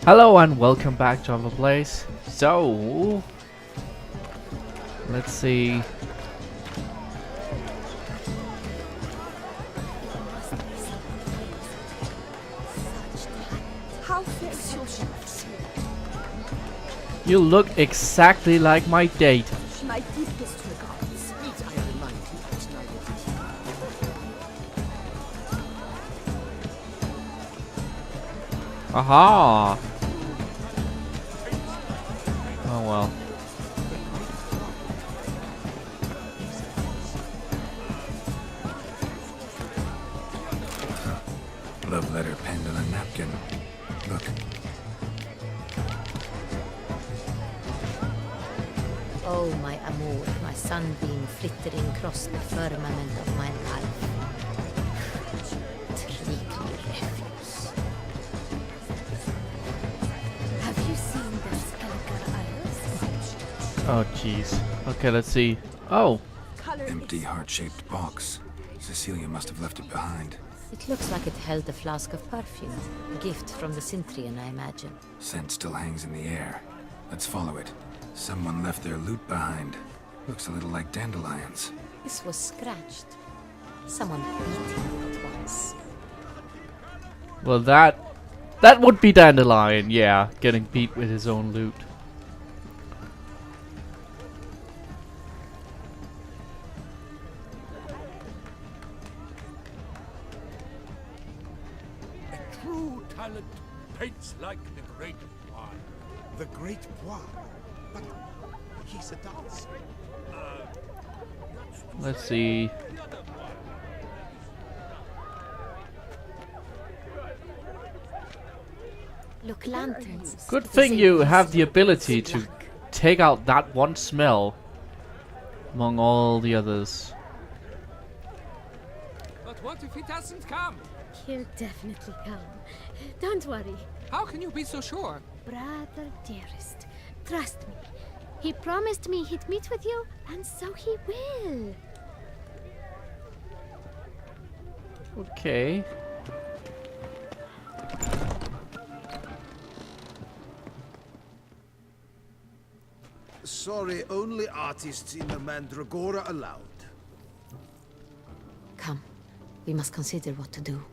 Hello and welcome back to our place. So, let's see. How fits your shoes? You look exactly like my date. My deepest regards. Need I remind you that neither Aha! Oh well. Love letter penned on a napkin. Look. Oh, my amour, my sunbeam flittering across the firmament of my life. Tricky refuse. Have you seen the Skeleton Isles? Oh jeez. Okay, let's see. Oh, Color Empty heart-shaped box. Cecilia must have left it behind. It looks like it held a flask of perfume. A gift from the Cintrian, I imagine. Scent still hangs in the air. Let's follow it. Someone left their loot behind. Looks a little like dandelions. This was scratched. Someone beat it once. well that would be Dandelion, yeah, getting beat with his own loot. A true talent paints like the great one. the great Bois. But he's a dancer. Let's see. Look, lanterns. Good They thing say you peace have the is ability to luck. take out that one smell among all the others. But what if he doesn't come? He'll definitely come. Don't worry. How can you be so sure? Brother dearest, trust me. He promised me he'd meet with you, and so he will. Okay. Sorry, only artists in the Mandragora allowed. Come, we must consider what to do.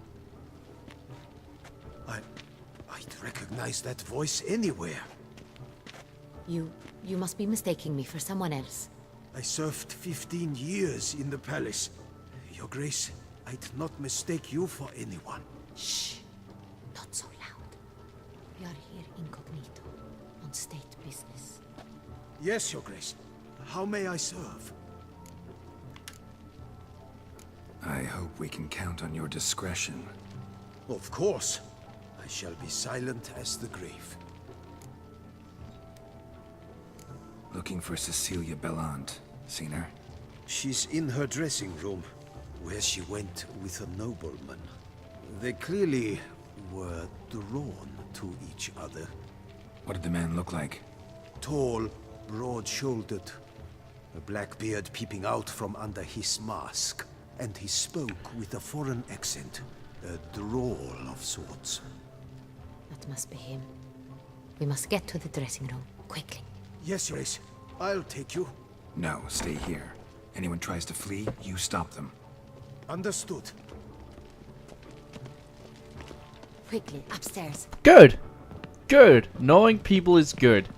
I'd recognize that voice anywhere. You must be mistaking me for someone else. I served 15 years in the palace. Your Grace, I'd not mistake you for anyone. Shh! Not so loud. We are here incognito, on state business. Yes, Your Grace. How may I serve? I hope we can count on your discretion. Of course. I shall be silent as the grave. Looking for Cecilia Bellant. Seen her? She's in her dressing room, where she went with a nobleman. They clearly were drawn to each other. What did the man look like? Tall, broad-shouldered, a black beard peeping out from under his mask, and he spoke with a foreign accent, a drawl of sorts. That must be him. We must get to the dressing room, quickly. Yes, Your Grace. I'll take you. No, stay here. Anyone tries to flee, you stop them. Understood. Quickly, upstairs. Good. Good. Knowing people is good.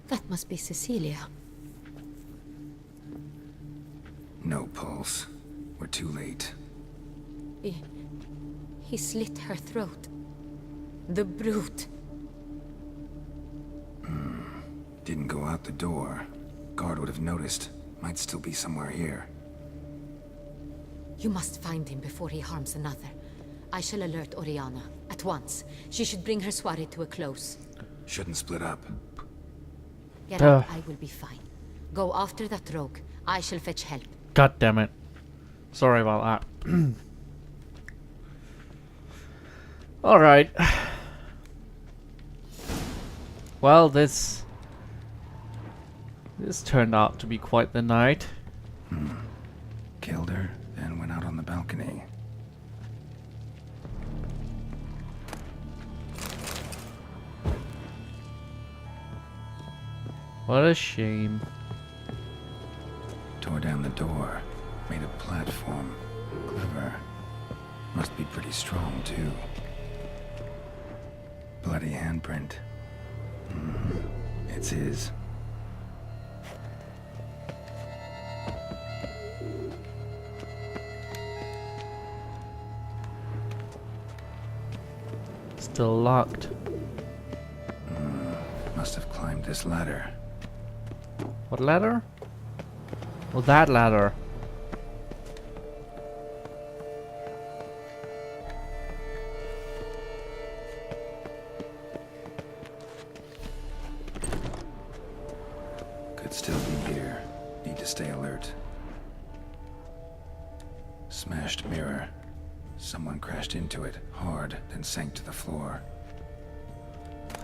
That must be Cecilia. No pulse. We're too late. He slit her throat. The brute. Didn't go out the door. Guard would have noticed. Might still be somewhere here. You must find him before he harms another. I shall alert Oriana at once. She should bring her soirée to a close. Shouldn't split up. Get up, I will be fine. Go after that rogue. I shall fetch help. God damn it. Sorry about that. Alright. Well, this turned out to be quite the night. Killed her, then went out on the balcony. What a shame. Tore down the door. Made a platform. Clever. Must be pretty strong, too. Bloody handprint. It's his. Still locked. Must have climbed this ladder. What ladder? Oh, that ladder. Could still be here. Need to stay alert. Smashed mirror. Someone crashed into it hard, then sank to the floor.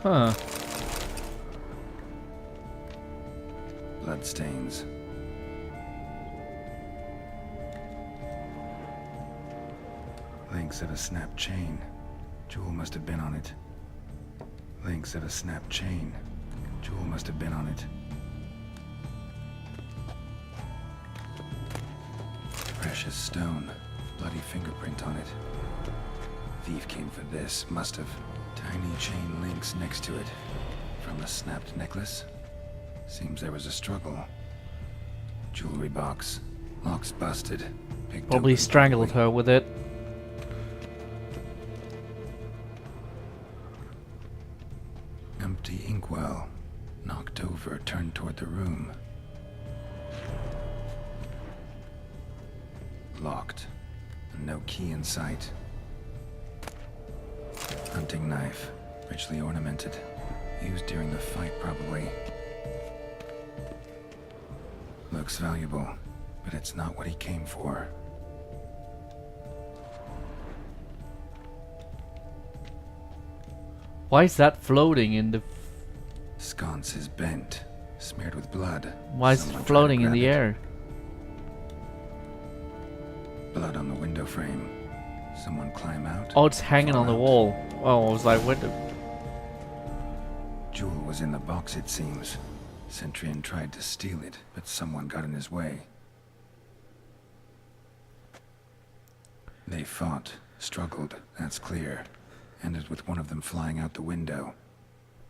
Huh. Bloodstains. Links of a snapped chain. Jewel must have been on it. Links of a snapped chain. Jewel must have been on it. Precious stone. Bloody fingerprint on it. Thief came for this. Must have. Tiny chain links next to it. From a snapped necklace. Seems there was a struggle. Jewelry box. Locks busted. Picked Probably open strangled her with it. Empty inkwell. Knocked over, turned toward the room. Locked. No key in sight. Hunting knife. Richly ornamented. Used during the fight, probably. Looks valuable, but it's not what he came for. Why is that floating in the... Sconce is bent, smeared with blood. Why is it Someone tried to floating in grab the it. air? Blood on the window frame. Someone climb out. Oh, it's hanging fall on the out. wall. Oh, I was like, what the... Jewel was in the box, it seems. Centurion tried to steal it, but someone got in his way. They fought, struggled, that's clear. Ended with one of them flying out the window.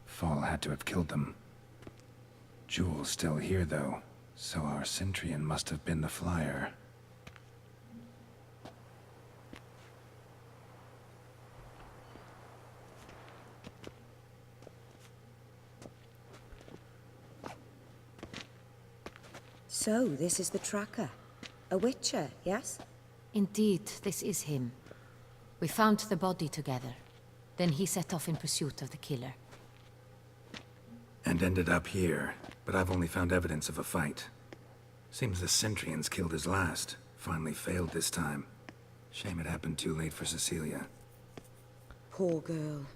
Fall had to have killed them. Jewel's still here, though, so our Centurion must have been the flyer. So, this is the tracker. A witcher, yes? Indeed, this is him. We found the body together. Then he set off in pursuit of the killer. And ended up here, but I've only found evidence of a fight. Seems the Centurions killed his last. Finally failed this time. Shame it happened too late for Cecilia. Poor girl.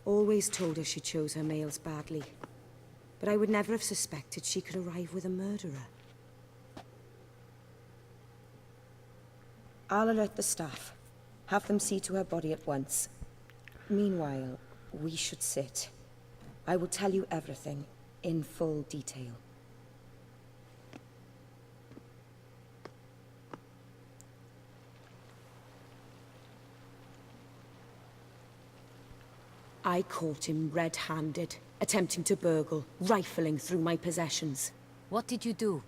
Always told her she chose her males badly. But I would never have suspected she could arrive with a murderer. I'll alert the staff. Have them see to her body at once. Meanwhile, we should sit. I will tell you everything, in full detail. I caught him red-handed, attempting to burgle, rifling through my possessions. What did you do?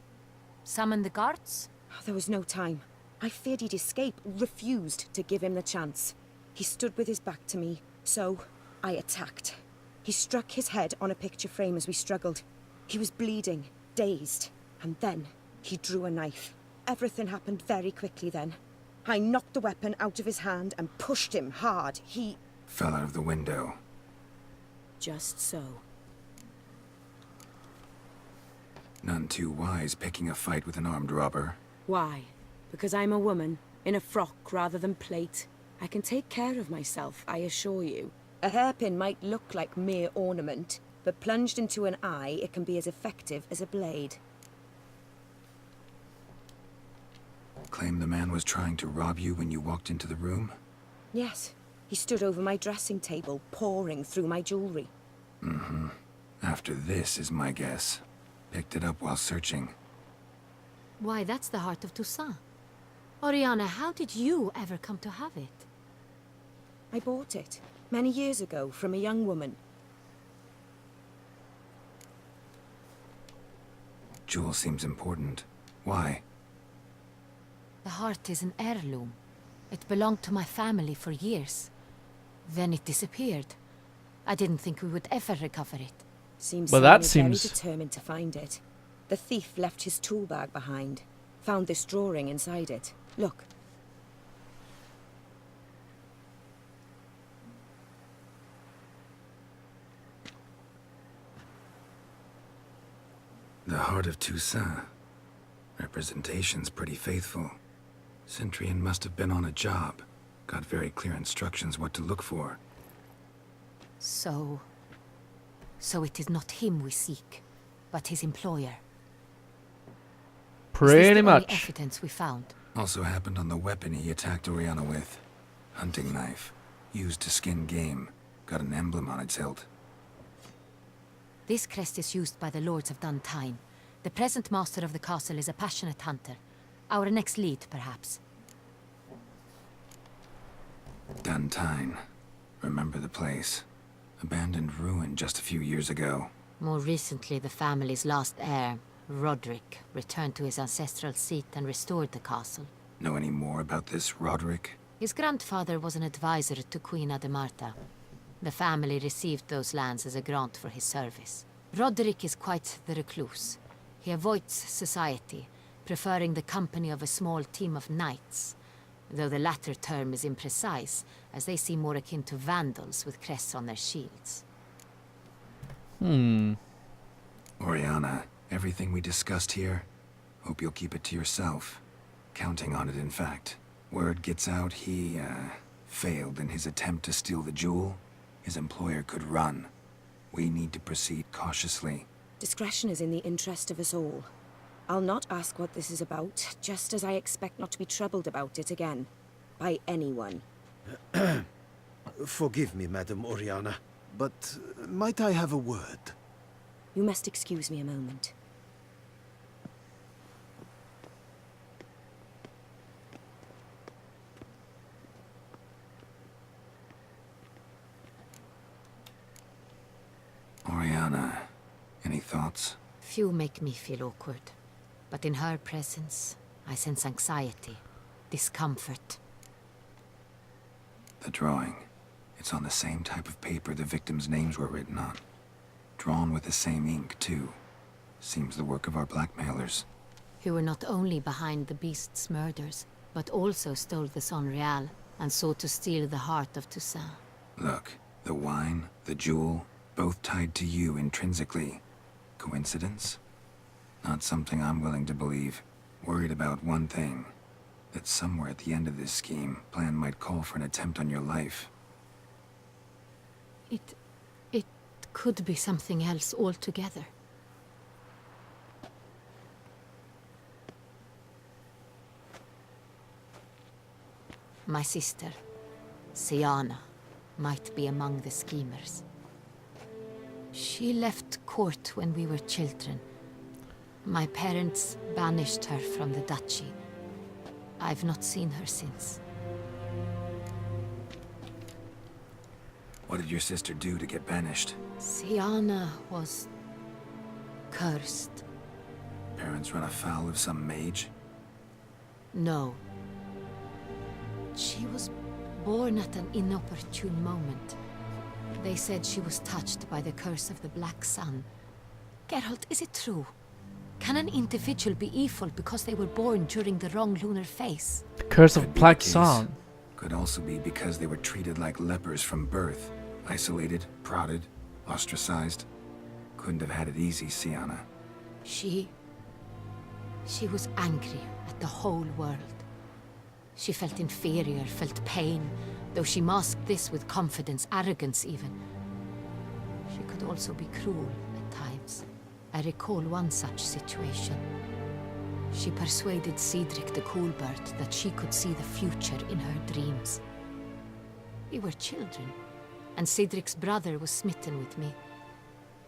Summon the guards? There was no time. I feared he'd escape, refused to give him the chance. He stood with his back to me, so I attacked. He struck his head on a picture frame as we struggled. He was bleeding, dazed, and then he drew a knife. Everything happened very quickly then. I knocked the weapon out of his hand and pushed him hard. He... Fell out of the window. Just so. None too wise picking a fight with an armed robber. Why? Because I'm a woman, in a frock rather than plate. I can take care of myself, I assure you. A hairpin might look like mere ornament, but plunged into an eye, it can be as effective as a blade. Claim the man was trying to rob you when you walked into the room? Yes, he stood over my dressing table, poring through my jewelry. Mm-hmm. After this is my guess. Picked it up while searching. Why, that's the heart of Toussaint. Oriana, how did you ever come to have it? I bought it, many years ago, from a young woman. Jewel seems important. Why? The heart is an heirloom. It belonged to my family for years. Then it disappeared. I didn't think we would ever recover it. Seems Well, someone that is seems- very determined to find it. The thief left his tool bag behind. Found this drawing inside it. Look. The heart of Toussaint. Representation's pretty faithful. Centurion must have been on a job. Got very clear instructions what to look for. So it is not him we seek, but his employer. Is this Pretty the only much. evidence we found? Also happened on the weapon he attacked Oriana with. Hunting knife. Used to skin game. Got an emblem on its hilt. This crest is used by the Lords of Duntine. The present master of the castle is a passionate hunter. Our next lead, perhaps. Duntine. Remember the place. Abandoned ruin just a few years ago. More recently, the family's last heir, Roderick, returned to his ancestral seat and restored the castle. Know any more about this Roderick? His grandfather was an advisor to Queen Ademarta. The family received those lands as a grant for his service. Roderick is quite the recluse. He avoids society, preferring the company of a small team of knights, though the latter term is imprecise, as they seem more akin to vandals with crests on their shields. Oriana, everything we discussed here, hope you'll keep it to yourself. Counting on it, in fact. Word gets out he, failed in his attempt to steal the jewel. His employer could run. We need to proceed cautiously. Discretion is in the interest of us all. I'll not ask what this is about, just as I expect not to be troubled about it again. By anyone. Forgive me, Madam Oriana, but might I have a word? You must excuse me a moment. Oriana, any thoughts? Few make me feel awkward, but in her presence, I sense anxiety, discomfort. The drawing. It's on the same type of paper the victims' names were written on. Drawn with the same ink, too. Seems the work of our blackmailers. Who were not only behind the beast's murders, but also stole the Son Real and sought to steal the heart of Toussaint. Look, the wine, the jewel, both tied to you intrinsically. Coincidence? Not something I'm willing to believe. Worried about one thing. That somewhere at the end of this scheme, plan might call for an attempt on your life. It could be something else altogether. My sister, Siana, might be among the schemers. She left court when we were children. My parents banished her from the duchy. I've not seen her since. What did your sister do to get banished? Siana was cursed. Parents run afoul of some mage? No. She was born at an inopportune moment. They said she was touched by the curse of the Black Sun. Geralt, is it true? Can an individual be evil because they were born during the wrong lunar phase? The curse of Could be Black the case. Sun. Could also be because they were treated like lepers from birth. Isolated, prodded, ostracized. Couldn't have had it easy, Siana. She was angry at the whole world. She felt inferior, felt pain, though she masked this with confidence, arrogance even. She could also be cruel at times. I recall one such situation. She persuaded Cedric the Coolbird that she could see the future in her dreams. We were children, and Cedric's brother was smitten with me.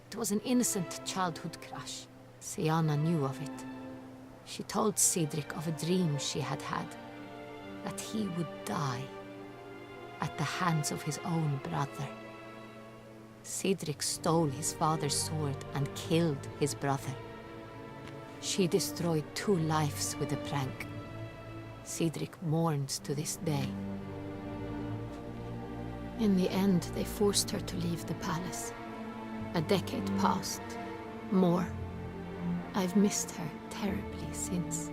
It was an innocent childhood crush. Sienna knew of it. She told Cedric of a dream she had had, that he would die at the hands of his own brother. Cedric stole his father's sword and killed his brother. She destroyed 2 lives with a prank. Cedric mourns to this day. In the end, they forced her to leave the palace. A decade passed. More. I've missed her terribly since.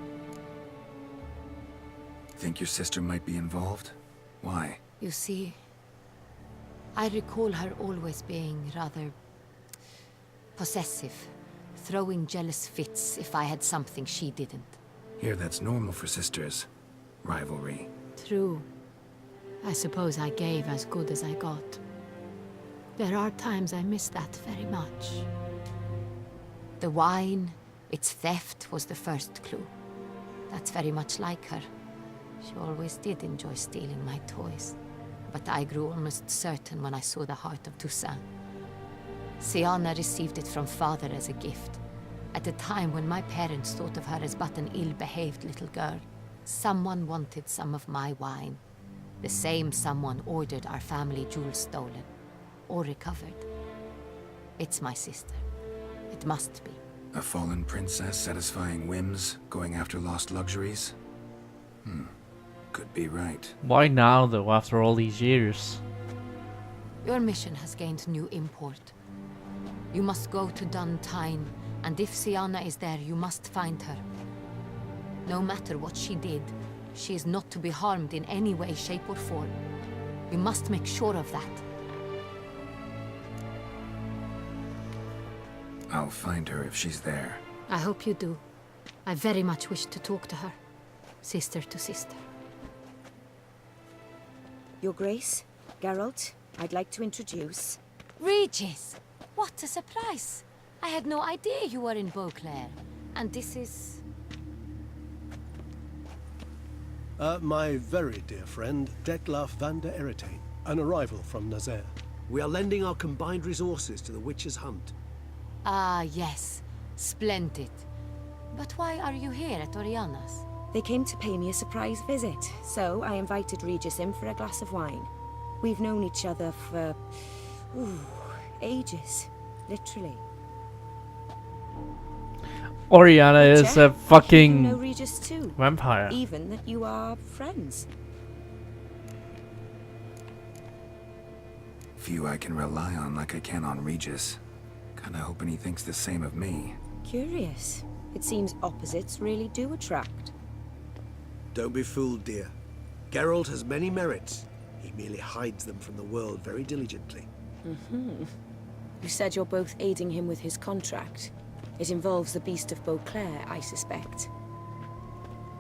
Think your sister might be involved? Why? You see, I recall her always being rather possessive, throwing jealous fits if I had something she didn't. Here, that's normal for sisters. Rivalry. True. I suppose I gave as good as I got. There are times I miss that very much. The wine, its theft was the first clue. That's very much like her. She always did enjoy stealing my toys. But I grew almost certain when I saw the heart of Toussaint. Sienna received it from father as a gift. At a time when my parents thought of her as but an ill-behaved little girl. Someone wanted some of my wine. The same someone ordered our family jewels stolen. Or recovered. It's my sister. It must be. A fallen princess satisfying whims, going after lost luxuries? Could be right. Why now, though, after all these years? Your mission has gained new import. You must go to Duntine, and if Sienna is there, you must find her. No matter what she did, she is not to be harmed in any way, shape, or form. You must make sure of that. I'll find her if she's there. I hope you do. I very much wish to talk to her. Sister to sister. Your Grace, Geralt, I'd like to introduce... Regis! What a surprise! I had no idea you were in Beauclair. And this is... My very dear friend, Detlaf van der Eretain, an arrival from Nazaire. We are lending our combined resources to the Witch's Hunt. Ah, yes. Splendid. But why are you here at Oriana's? They came to pay me a surprise visit, so I invited Regis in for a glass of wine. We've known each other for... ages. Literally. Oriana is a fucking You know Regis too. vampire. Even that you are friends. Few I can rely on like I can on Regis. Kinda hoping he thinks the same of me. Curious. It seems opposites really do attract. Don't be fooled, dear. Geralt has many merits. He merely hides them from the world very diligently. You said you're both aiding him with his contract. It involves the Beast of Beauclair, I suspect.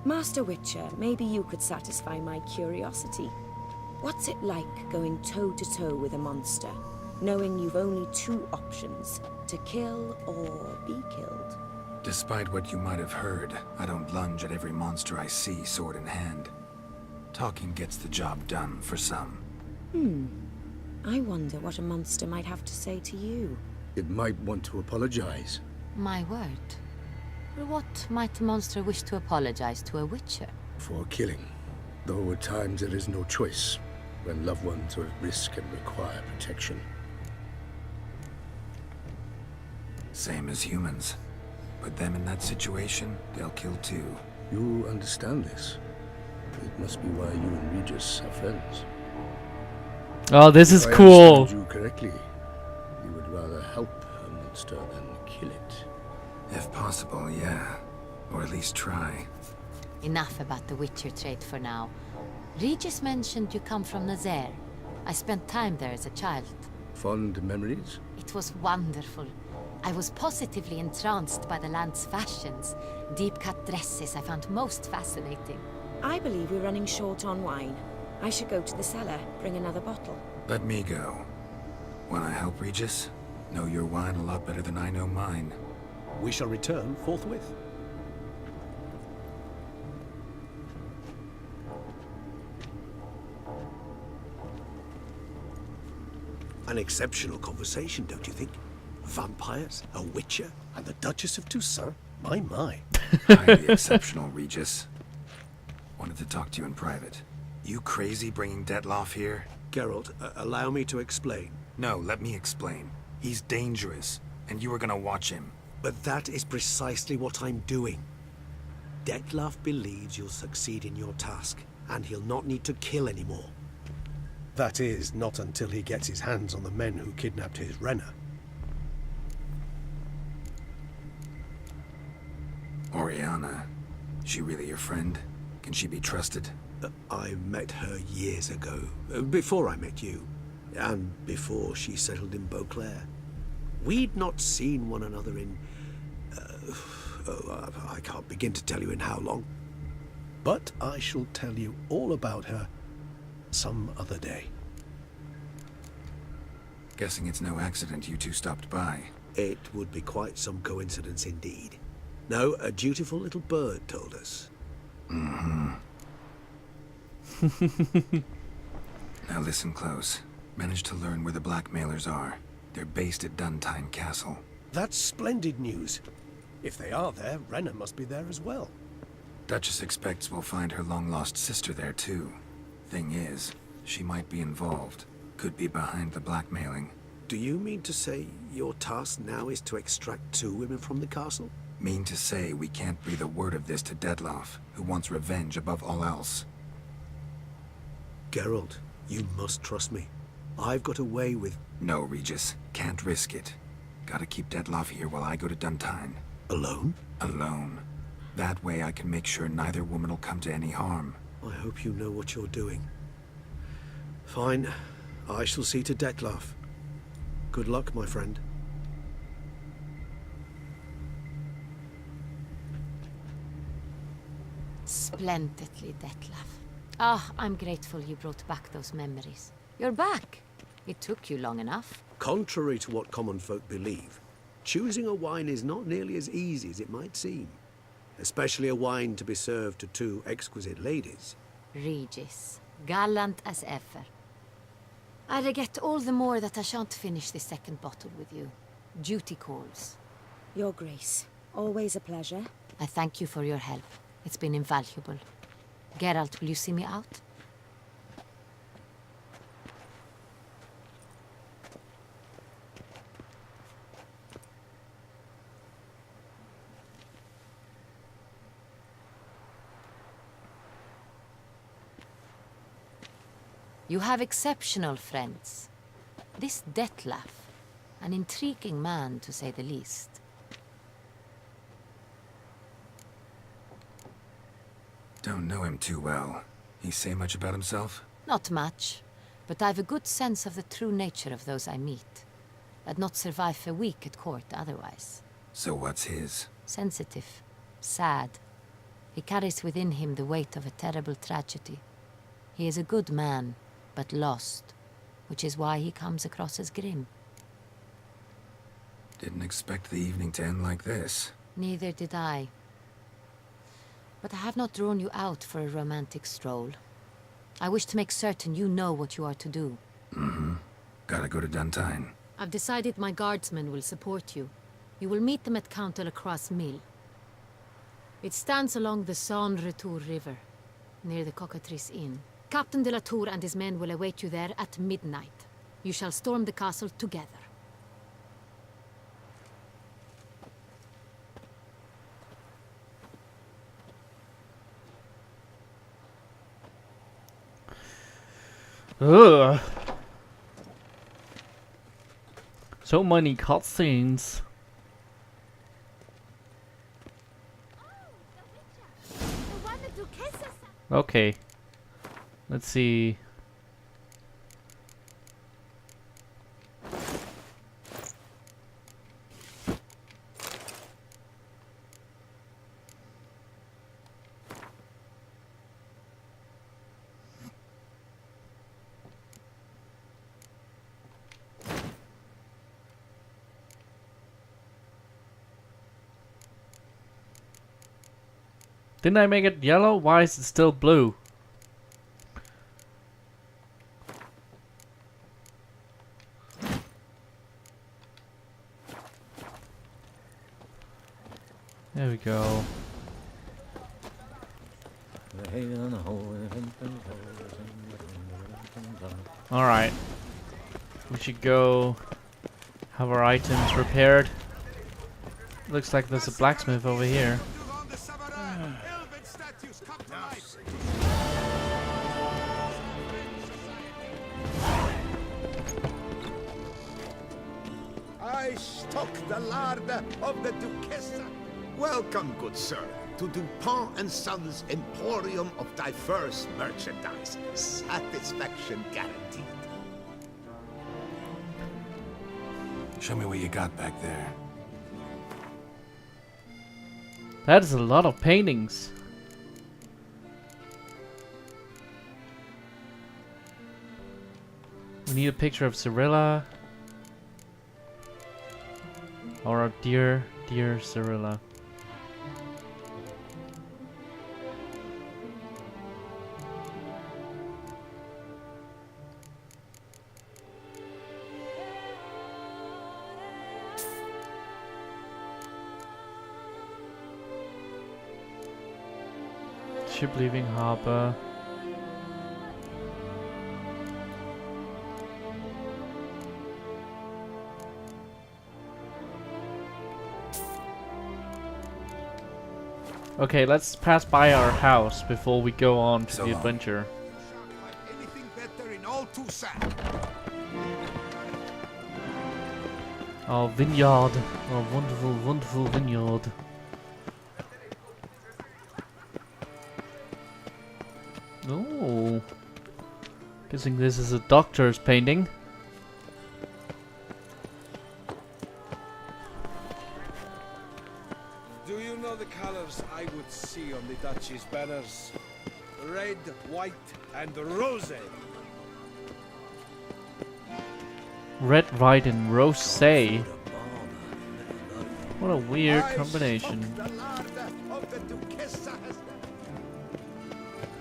Master Witcher, maybe you could satisfy my curiosity. What's it like going toe-to-toe with a monster, knowing you've only 2 options, to kill or be killed? Despite what you might have heard, I don't lunge at every monster I see sword in hand. Talking gets the job done for some. I wonder what a monster might have to say to you. It might want to apologize. My word. For what might a monster wish to apologize to a witcher? For killing. Though at times there is no choice, when loved ones are at risk and require protection. Same as humans. Put them in that situation, they'll kill too. You understand this. It must be why you and Regis are friends. Oh, this is If I cool. understand you correctly, you would rather help a monster than kill it. If possible, yeah. Or at least try. Enough about the witcher trait for now. Regis mentioned you come from Nazaire. I spent time there as a child. Fond memories? It was wonderful. I was positively entranced by the land's fashions. Deep-cut dresses I found most fascinating. I believe we're running short on wine. I should go to the cellar, bring another bottle. Let me go. Wanna help, Regis? Know your wine a lot better than I know mine. We shall return forthwith. An exceptional conversation, don't you think? Vampires, a witcher, and the Duchess of Toussaint. My, my. Highly exceptional, Regis. Wanted to talk to you in private. You crazy bringing Detloff here? Geralt, allow me to explain. No, let me explain. He's dangerous, and you were gonna watch him. But that is precisely what I'm doing. Detloff believes you'll succeed in your task, and he'll not need to kill anymore. That is, not until he gets his hands on the men who kidnapped his Renna. Oriana, she really your friend? Can she be trusted? I met her years ago, before I met you, and before she settled in Beauclair. We'd not seen one another in... I can't begin to tell you in how long. But I shall tell you all about her some other day. Guessing it's no accident you two stopped by. It would be quite some coincidence indeed. No, a dutiful little bird told us. Mm-hmm. Now listen close. Managed to learn where the blackmailers are. They're based at Duntine Castle. That's splendid news. If they are there, Renna must be there as well. Duchess expects we'll find her long-lost sister there too. Thing is, she might be involved. Could be behind the blackmailing. Do you mean to say your task now is to extract 2 women from the castle? Mean to say we can't breathe a word of this to Detloff, who wants revenge above all else. Geralt, you must trust me. I've got a way with... No, Regis. Can't risk it. Gotta keep Detloff here while I go to Duntine. Alone? Alone. That way I can make sure neither woman will come to any harm. I hope you know what you're doing. Fine. I shall see to Detloff. Good luck, my friend. Splendidly, Detlaff. Ah, I'm grateful you brought back those memories. You're back. It took you long enough. Contrary to what common folk believe, choosing a wine is not nearly as easy as it might seem. Especially a wine to be served to 2 exquisite ladies. Regis, gallant as ever. I regret all the more that I shan't finish the second bottle with you. Duty calls. Your Grace, always a pleasure. I thank you for your help. It's been invaluable. Geralt, will you see me out? You have exceptional friends. This Detlaff, an intriguing man to say the least. Don't know him too well. He say much about himself? Not much, but I've a good sense of the true nature of those I meet. I'd not survive a week at court otherwise. So what's his? Sensitive, sad. He carries within him the weight of a terrible tragedy. He is a good man, but lost, which is why he comes across as grim. Didn't expect the evening to end like this. Neither did I. But I have not drawn you out for a romantic stroll. I wish to make certain you know what you are to do. Mm-hmm. Gotta go to Duntine. I've decided my guardsmen will support you. You will meet them at Count de la Croix's mill. It stands along the Saône Retour River, near the Cockatrice Inn. Captain de la Tour and his men will await you there at midnight. You shall storm the castle together. Ugh. So many cutscenes. Okay. Let's see. Didn't I make it yellow? Why is it still blue? There we go. Alright. We should go have our items repaired. Looks like there's a blacksmith over here. I stock the larder of the Duchessa. Welcome, good sir, to Dupont and Sons' Emporium of diverse merchandise. Satisfaction guaranteed. Show me what you got back there. That is a lot of paintings. We need a picture of Cyrilla. Or a dear Cyrilla. Ship leaving harbor. Okay, let's pass by our house before we go on to So the long. adventure. Anything better in all Toussaint? Our vineyard. Our wonderful, wonderful vineyard. Oh. Guessing this is a doctor's painting. Do you know the colors I would see on the Duchy's banners? Red, white, and rose. Red, white, and rosé. What a weird combination. The larder of the Duchessa has...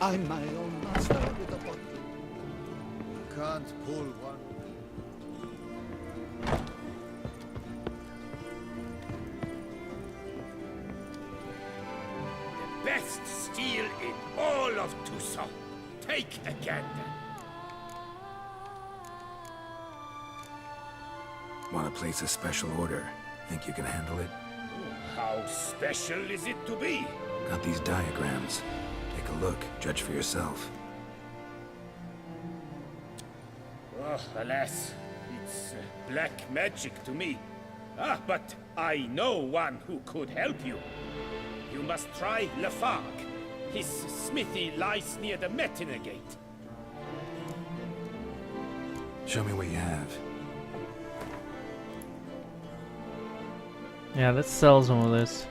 I'm my own master with a bottle. Can't pull one. Best steel in all of Toussaint. Take a gander. Want to place a special order? Think you can handle it? How special is it to be? Got these diagrams. Take a look, judge for yourself. Oh, alas, it's black magic to me. Ah, but I know one who could help you. You must try Lafargue. His smithy lies near the Metiner Gate. Show me what you have. Yeah, let's sell some of this.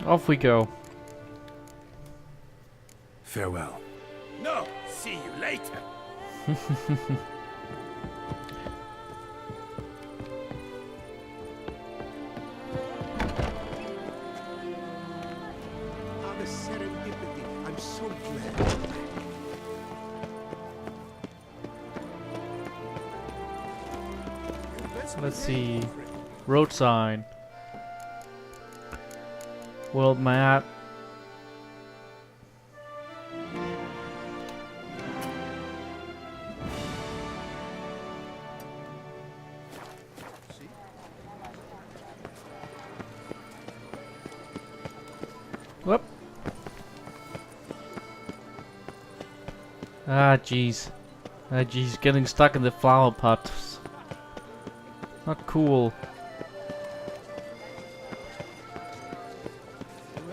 Off we go. Farewell. No, see you later. Ah, the serendipity. I'm so glad. Let's see. Road sign. World map. Whoop. Ah, jeez. Ah, jeez, getting stuck in the flower pots. Not cool.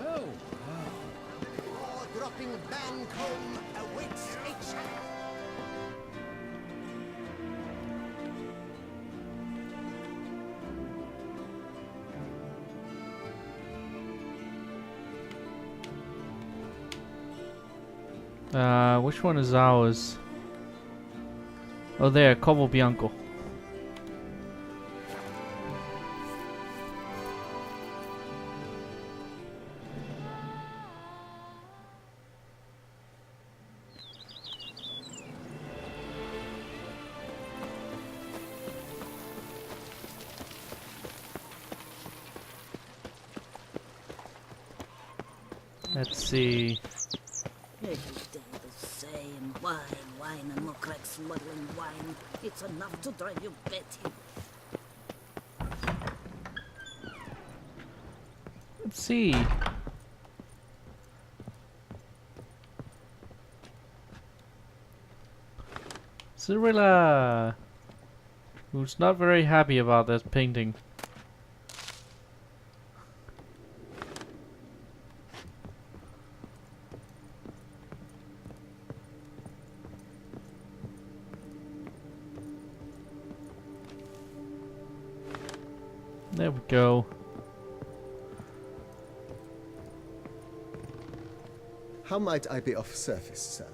Oh, dropping Which one is ours? Oh, there, Covo Bianco. Let's see. Every day the same. Wine, and look like smuggling wine. It's enough to drive you batty. Let's see. Cirilla, who's not very happy about this painting. There we go. How might I be of service, sir?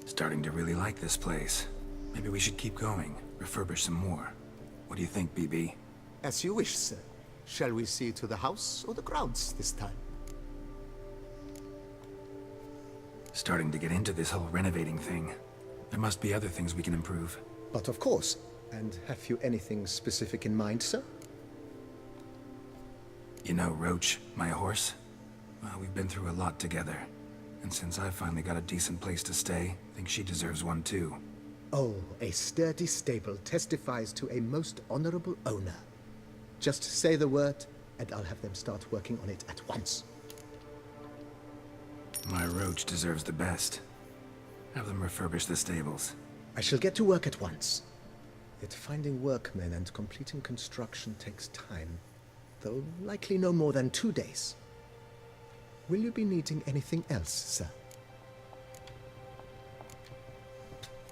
Starting to really like this place. Maybe we should keep going, refurbish some more. What do you think, BB? As you wish, sir. Shall we see to the house or the grounds this time? Starting to get into this whole renovating thing. There must be other things we can improve. But of course. And have you anything specific in mind, sir? You know Roach, my horse? Well, we've been through a lot together. And since I finally got a decent place to stay, I think she deserves one too. Oh, a sturdy stable testifies to a most honorable owner. Just say the word, and I'll have them start working on it at once. My Roach deserves the best. Have them refurbish the stables. I shall get to work at once. Yet finding workmen and completing construction takes time, though likely no more than 2 days. Will you be needing anything else, sir?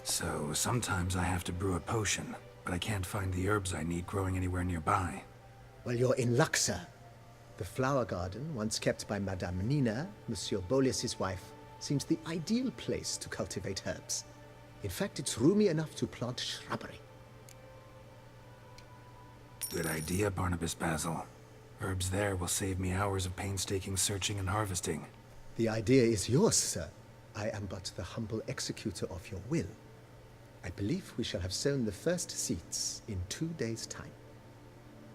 So, sometimes I have to brew a potion, but I can't find the herbs I need growing anywhere nearby. Well, you're in luck, sir. The flower garden, once kept by Madame Nina, Monsieur Bolis's wife, seems the ideal place to cultivate herbs. In fact, it's roomy enough to plant shrubbery. Good idea, Barnabas Basil. Herbs there will save me hours of painstaking searching and harvesting. The idea is yours, sir. I am but the humble executor of your will. I believe we shall have sown the first seeds in 2 days' time.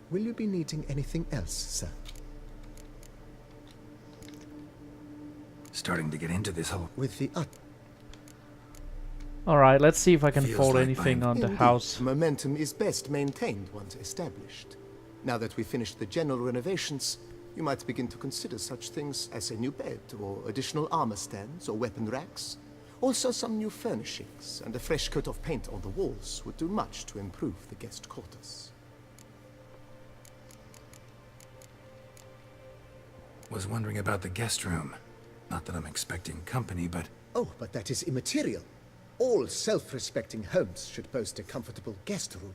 Will you be needing anything else, sir? Starting to get into this whole... With the Alright, let's see if I can Feels fold like anything mine. on the Indeed, house. Momentum is best maintained once established. Now that we've finished the general renovations, you might begin to consider such things as a new bed, or additional armor stands, or weapon racks. Also some new furnishings, and a fresh coat of paint on the walls would do much to improve the guest quarters. Was wondering about the guest room. Not that I'm expecting company, but... Oh, but that is immaterial. All self-respecting homes should boast a comfortable guest room.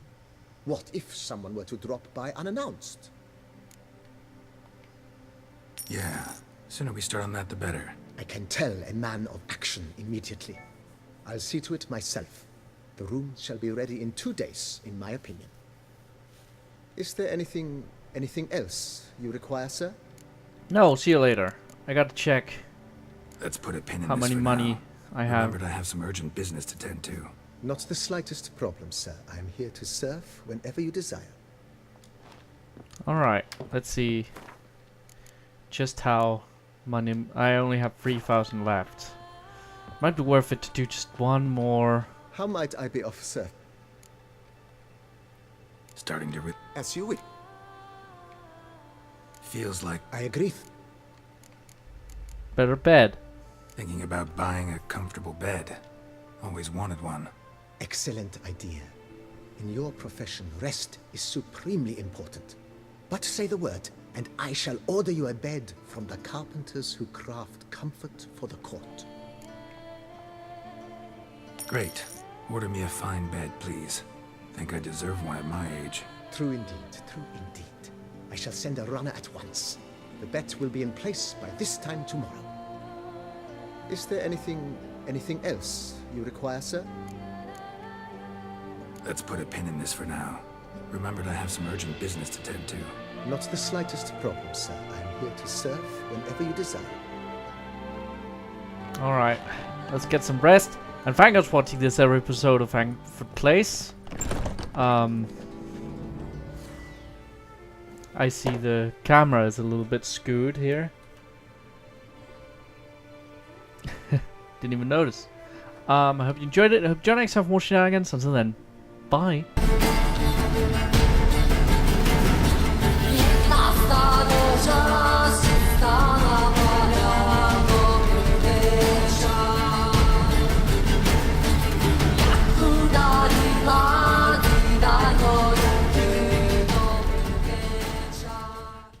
What if someone were to drop by unannounced? Yeah, sooner we start on that the better. I can tell a man of action immediately. I'll see to it myself. The room shall be ready in 2 days, in my opinion. Is there anything else you require, sir? No, see you later. I gotta check Let's put a pin in how this many for money now. I have. Remembered I have some urgent business to tend to. Not the slightest problem, sir. I am here to serve whenever you desire. Alright, let's see just how money... I only have 3,000 left. Might be worth it to do just one more. How might I be of service? Starting to As you wish. Feels like I agree. Better bed. thinking about buying a comfortable bed. Always wanted one. Excellent idea. In your profession, rest is supremely important. But say the word, and I shall order you a bed from the carpenters who craft comfort for the court. Great. Order me a fine bed, please. Think I deserve one at my age. True indeed, true indeed. I shall send a runner at once. The bet will be in place by this time tomorrow. Is there anything else you require, sir? Let's put a pin in this for now. Remembered I have some urgent business to tend to. Not the slightest problem, sir. I'm here to serve whenever you desire. Alright, let's get some rest. And thank you for watching this episode of Ankford Place. I see the camera is a little bit skewed here. Didn't even notice. I hope you enjoyed it. I hope you join next time for more shenanigans. Until then, bye.